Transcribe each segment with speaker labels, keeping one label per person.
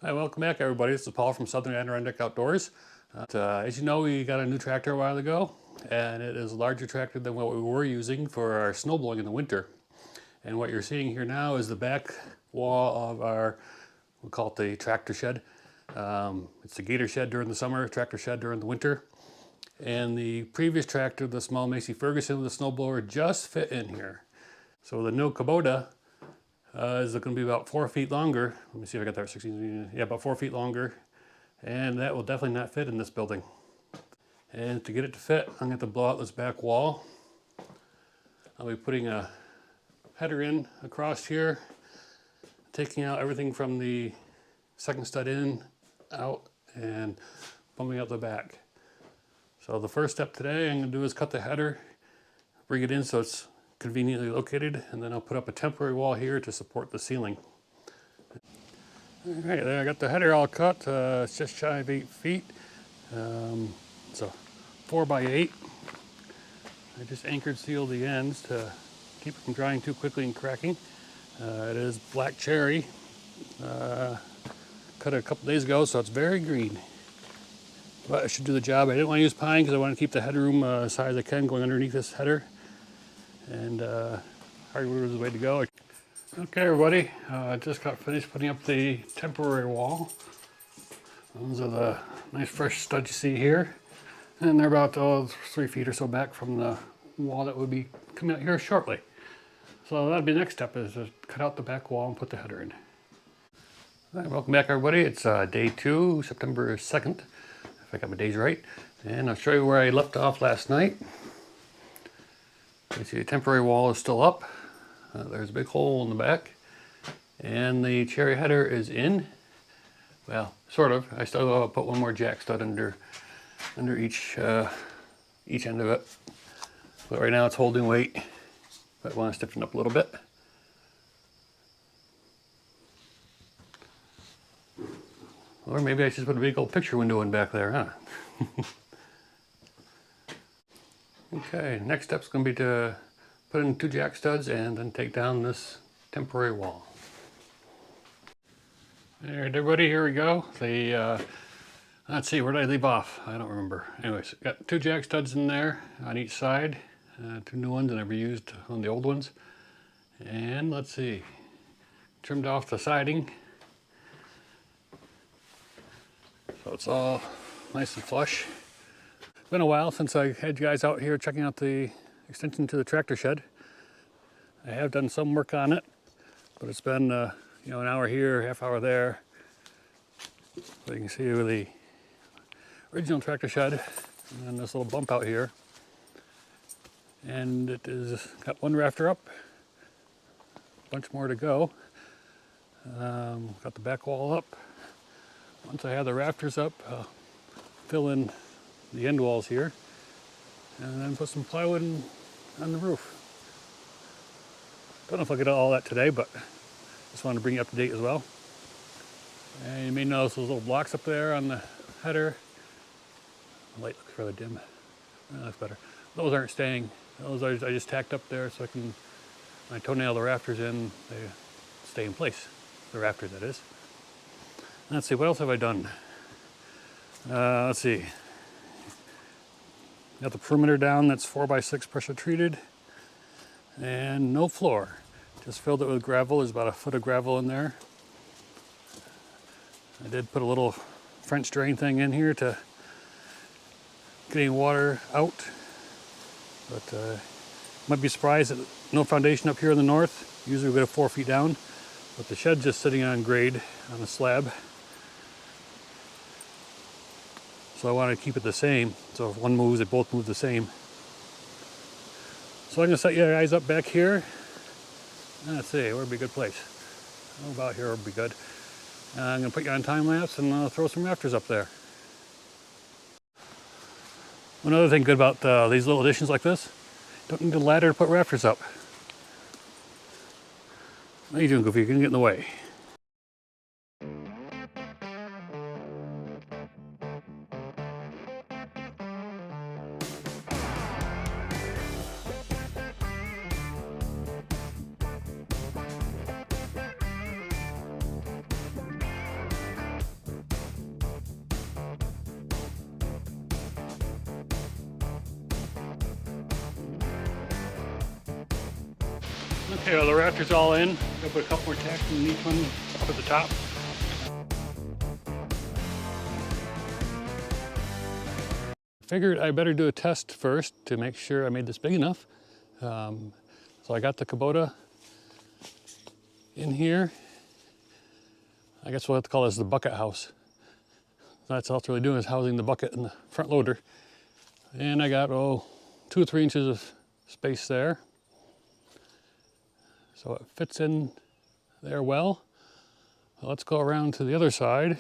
Speaker 1: Hi, welcome back everybody. This is Paul from Southern Adirondack Outdoors. As you know, we got a new tractor a while ago, and it is a larger tractor than what we were using for our snow blowing in the winter. And what you're seeing here now is the back wall of our, we'll call it the tractor shed. It's the gator shed during the summer, tractor shed during the winter. And the previous tractor, the small Massey Ferguson with the snowblower, just fit in here. So the new Kubota is going to be about 4 feet longer. Let me see if I got that 16. Yeah, about 4 feet longer. And that will definitely not fit in this building. And to get it to fit, I'm going to have to blow out this back wall. I'll be putting a header in across here, taking out everything from the second stud in, out, and pumping out the back. So the first step today I'm going to do is cut the header, bring it in so it's conveniently located, and then I'll put up a temporary wall here to support the ceiling. Alright, there I got the header all cut. It's just shy of 8 feet. So 4 by 8. I just anchored sealed the ends to keep it from drying too quickly and cracking. It is black cherry. Cut it a couple days ago, so it's very green. But it should do the job. I didn't want to use pine because I want to keep the headroom as high as I can going underneath this header. And hardwood is the way to go. Okay everybody, just got finished putting up the temporary wall. Those are the nice fresh studs you see here. And they're about 3 feet or so back from the wall that will be coming out here shortly. So that'll be the next step, is to cut out the back wall and put the header in. All right, welcome back everybody. It's day 2, September 2nd, if I got my days right. And I'll show you where I left off last night. You see the temporary wall is still up. There's a big hole in the back. And the cherry header is in. Well, sort of. I still put one more jack stud under each end of it. But right now it's holding weight. But I want to stiffen it up a little bit. Or maybe I should put a big old picture window in back there, huh? Okay, next step's going to be to put in 2 jack studs and then take down this temporary wall. Alright everybody, here we go. Let's see, where did I leave off? I don't remember. Anyways, got 2 jack studs in there on each side. 2 new ones I never used on the old ones. And let's see, trimmed off the siding. So it's all nice and flush. It's been a while since I had you guys out here checking out the extension to the tractor shed. I have done some work on it, but it's been you know, an hour here, half hour there. So you can see with the original tractor shed, and then this little bump out here. And it is got 1 rafter up, a bunch more to go. Got the back wall up. Once I have the rafters up, I'll fill in the end walls here, and then put some plywood on the roof. Don't know if I'll get all that today, but just wanted to bring you up to date as well. And you may notice those little blocks up there on the header. The light looks rather dim. That's better. Those aren't staying. Those I just tacked up there so I can, when I toenail the rafters in, they stay in place. The rafters, that is. Let's see, what else have I done? Let's see. Got the perimeter down, that's 4 by 6 pressure treated. And no floor. Just filled it with gravel. There's about 1 foot of gravel in there. I did put a little French drain thing in here to get any water out. But might be surprised that no foundation up here in the north. Usually we go 4 feet down. But the shed's just sitting on grade on a slab. So I want to keep it the same. So if one moves, they both move the same. So I'm going to set you guys up back here. Let's see, where would be a good place? Oh, about here would be good. I'm going to put you on time lapse and throw some rafters up there. Another thing good about these little additions like this, don't need a ladder to put rafters up. What are you doing, Goofy? You're going to get in the way. Okay, well the rafter's all in. I'll put a couple more tacks in each one up at the top. Figured I better do a test first to make sure I made this big enough. So I got the Kubota in here. I guess we'll have to call this the bucket house. That's all it's really doing, is housing the bucket and the front loader. And I got, 2 or 3 inches of space there. So it fits in there well. Let's go around to the other side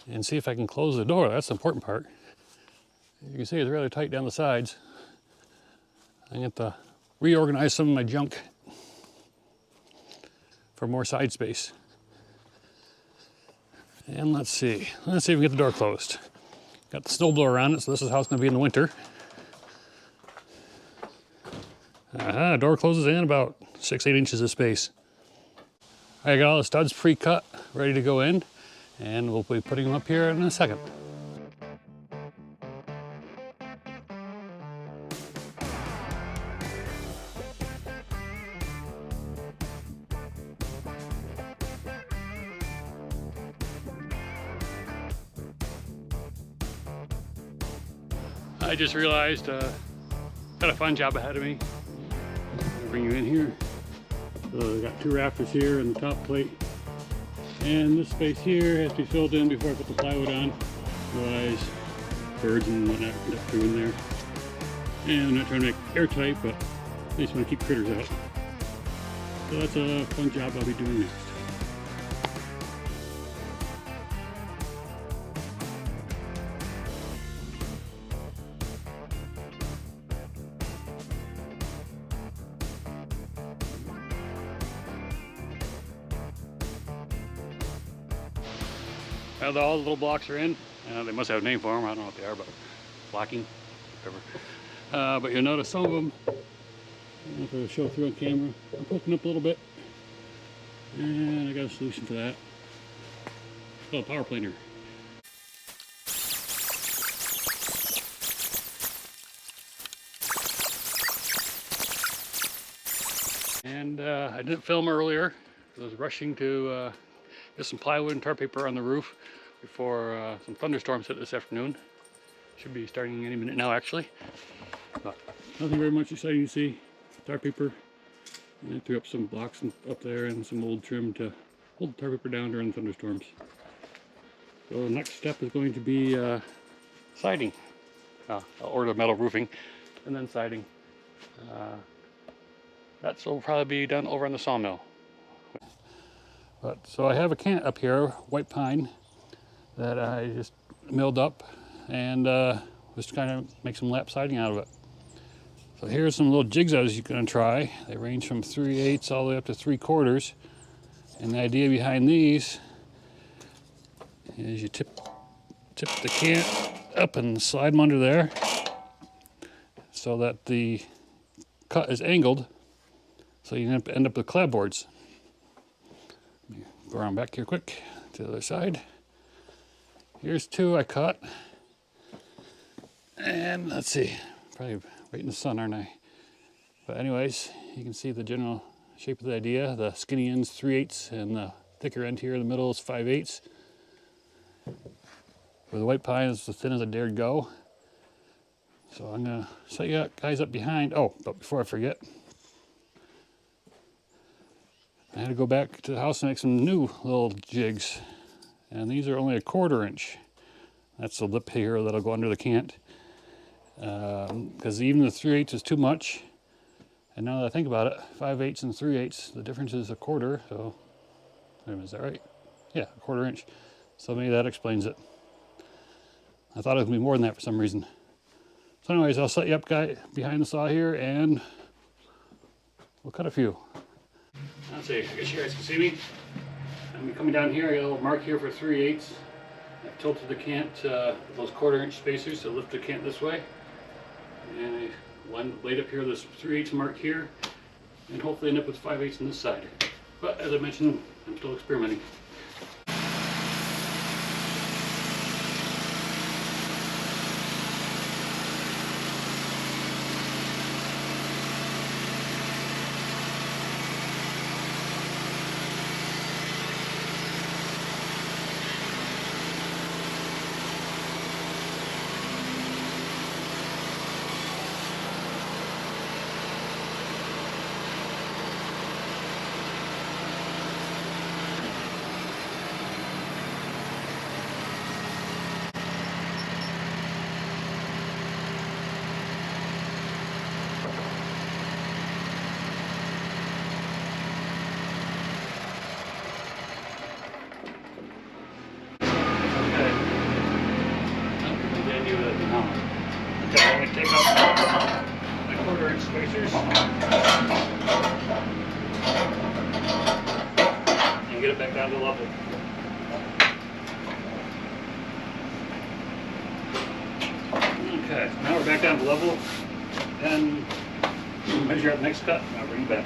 Speaker 1: and see if I can close the door. That's the important part. You can see it's really tight down the sides. I have to reorganize some of my junk for more side space. And let's see if we can get the door closed. Got the snowblower on it, so this is how it's going to be in the winter. Door closes in about 6-8 inches of space. I got all the studs pre-cut, ready to go in, and we'll be putting them up here in a second. I just realized got a fun job ahead of me. I'll bring you in here. So I got 2 rafters here and the top plate. And this space here has to be filled in before I put the plywood on. Otherwise, birds and whatnot can get through in there. And I'm not trying to make it airtight, but at least want to keep critters out. So that's a fun job I'll be doing next. Now that all the little blocks are in, they must have a name for them, I don't know what they are, but blocking, whatever. But you'll notice some of them, I don't know if it'll show through on camera, I'm poking up a little bit, and I got a solution for that. It's called a power planer. And I didn't film earlier, I was rushing to get some plywood and tar paper on the roof before some thunderstorms hit this afternoon. Should be starting any minute now, actually. But nothing very much exciting to see. Tar paper, and I threw up some blocks up there and some old trim to hold the tar paper down during thunderstorms. So the next step is going to be siding. I'll order metal roofing and then siding. That will probably be done over on the sawmill. But so I have a cant up here, white pine, that I just milled up and just kind of make some lap siding out of it. So here's some little jigs I was going to try. They range from 3/8 all the way up to 3/4. And the idea behind these is you tip the cant up and slide them under there so that the cut is angled, so you end up with clapboards. Go around back here quick to the other side. Here's 2 I cut. And let's see, probably right in the sun, aren't I? But anyways, you can see the general shape of the idea. The skinny end's 3/8 and the thicker end here in the middle is 5/8. With the white pine, it's as thin as I dared go. So I'm gonna set you guys up behind. Oh, but before I forget, I had to go back to the house and make some new little jigs. And these are only 1/4 inch. That's the lip here that'll go under the cant. Because even the 3/8 is too much. And now that I think about it, 5/8 and 3/8, the difference is 1/4. So, wait a minute, is that right? Yeah, 1/4 inch. So maybe that explains it. I thought it was going to be more than that for some reason. So anyways, I'll set you up behind the saw here and we'll cut a few. Let's see, I guess you guys can see me. I'm coming down here, I got a little mark here for 3/8. I've tilted the cant, those 1/4 inch spacers to lift the cant this way. And I laid up here this 3/8 mark here, and hopefully end up with 5/8 on this side. But as I mentioned, I'm still experimenting. Okay, so now we're back down to level and measure out the next cut. I'll bring you back.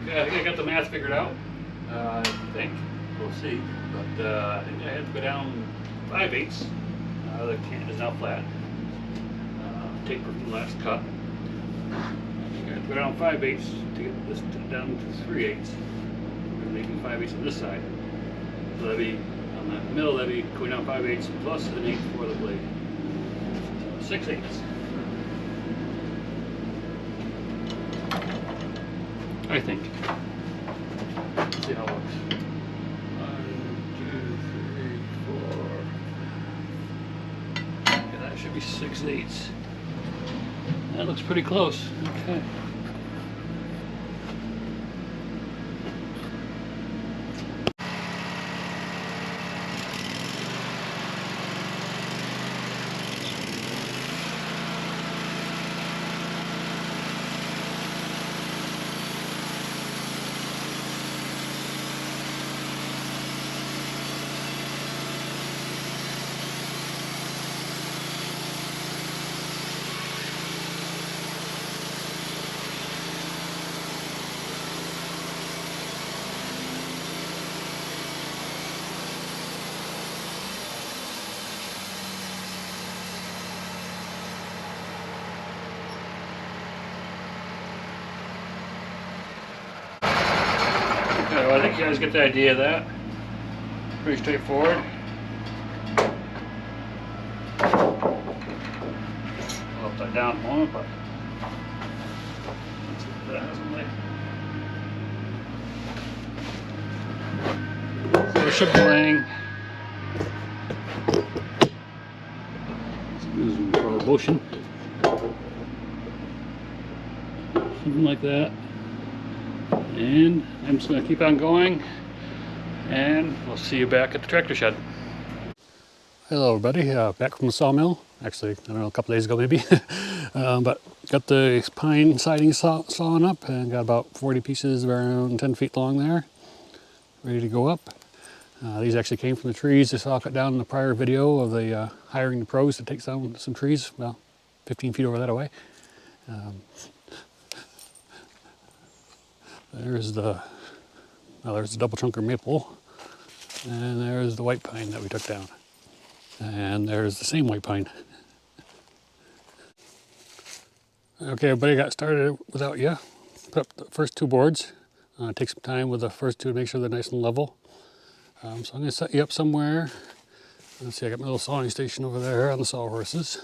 Speaker 1: Okay, I think I got the math figured out. I think. We'll see. But I think I had to go down 5/8. The can is now flat. Taper from the last cut. I think I have to go down 5/8 to get this down to 3/8. We're making 5/8 on this side. So that'd be on the middle, that'd be going down 5/8 plus an 1/8 for the blade. So 6/8. I think. Let's see how it looks. 1, 2, 3, 4. Okay, that should be 6/8. That looks pretty close. Okay. Okay, well, I think you guys get the idea of that. Pretty straightforward. Upside down for a moment, but let's see what that has on there. So it should be laying. Let's use some for motion. Something like that. And I'm just going to keep on going, and we'll see you back at the tractor shed. Hello everybody, back from the sawmill. Actually, I don't know, a couple days ago maybe. But got the pine siding sawn up and got about 40 pieces around 10 feet long there, ready to go up. These actually came from the trees I saw cut down in the prior video of the hiring the pros to take down some trees, well, 15 feet over that away. There's the double trunker maple, and there's the white pine that we took down, and there's the same white pine. Okay, everybody got started without you. Put up the first 2 boards. Take some time with the first 2 to make sure they're nice and level. So I'm going to set you up somewhere. Let's see, I got my little sawing station over there on the sawhorses.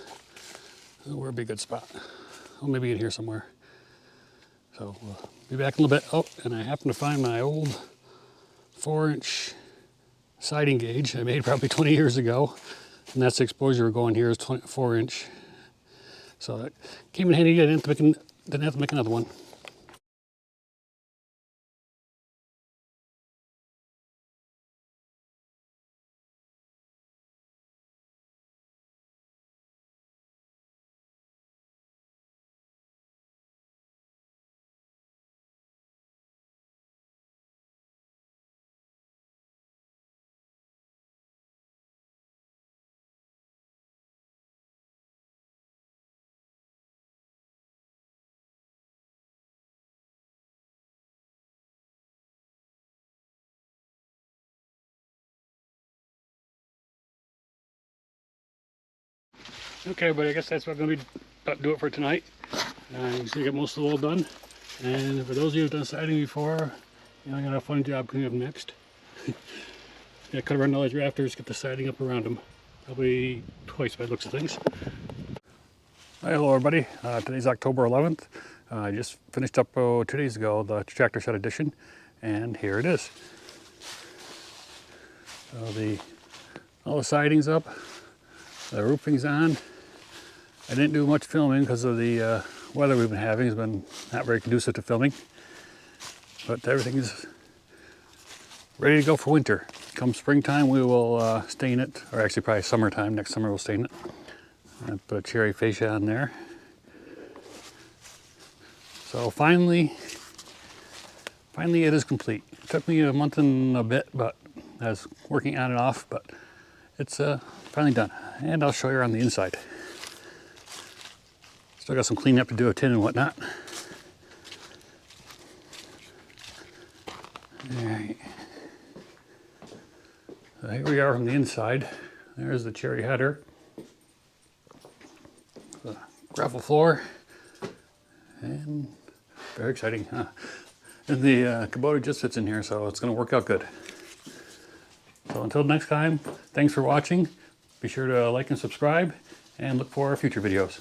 Speaker 1: Where'd be a good spot? Oh, maybe in here somewhere. So we'll be back in a little bit. Oh, and I happen to find my old 4-inch siding gauge I made probably 20 years ago. And that's the exposure we're going here is 4-inch. So that came in handy. I didn't have to make another one. Okay, everybody, I guess that's what I'm going to do it for tonight. You can see I got most of the wall done. And for those of you who've done siding before, you know, I got a fun job coming up next. Yeah, cut around all these rafters, get the siding up around them. Probably twice by the looks of things. Hi, hello everybody. Today's October 11th. I just finished up 2 days ago the tractor shed edition, and here it is. So all the siding's up, the roofing's on. I didn't do much filming because of the weather we've been having. It's been not very conducive to filming, but everything's ready to go for winter. Come springtime, we will stain it, or actually probably summertime. Next summer we'll stain it. I put a cherry fascia on there. So finally, finally it is complete. It took me a month and a bit, but I was working on and off, but it's finally done. And I'll show you on the inside. Still got some cleanup to do of tin and whatnot. All right. So here we are from the inside. There's the cherry header. The gravel floor. And very exciting, huh? And the Kubota just fits in here, so it's going to work out good. So until next time, thanks for watching. Be sure to like and subscribe, and look for our future videos.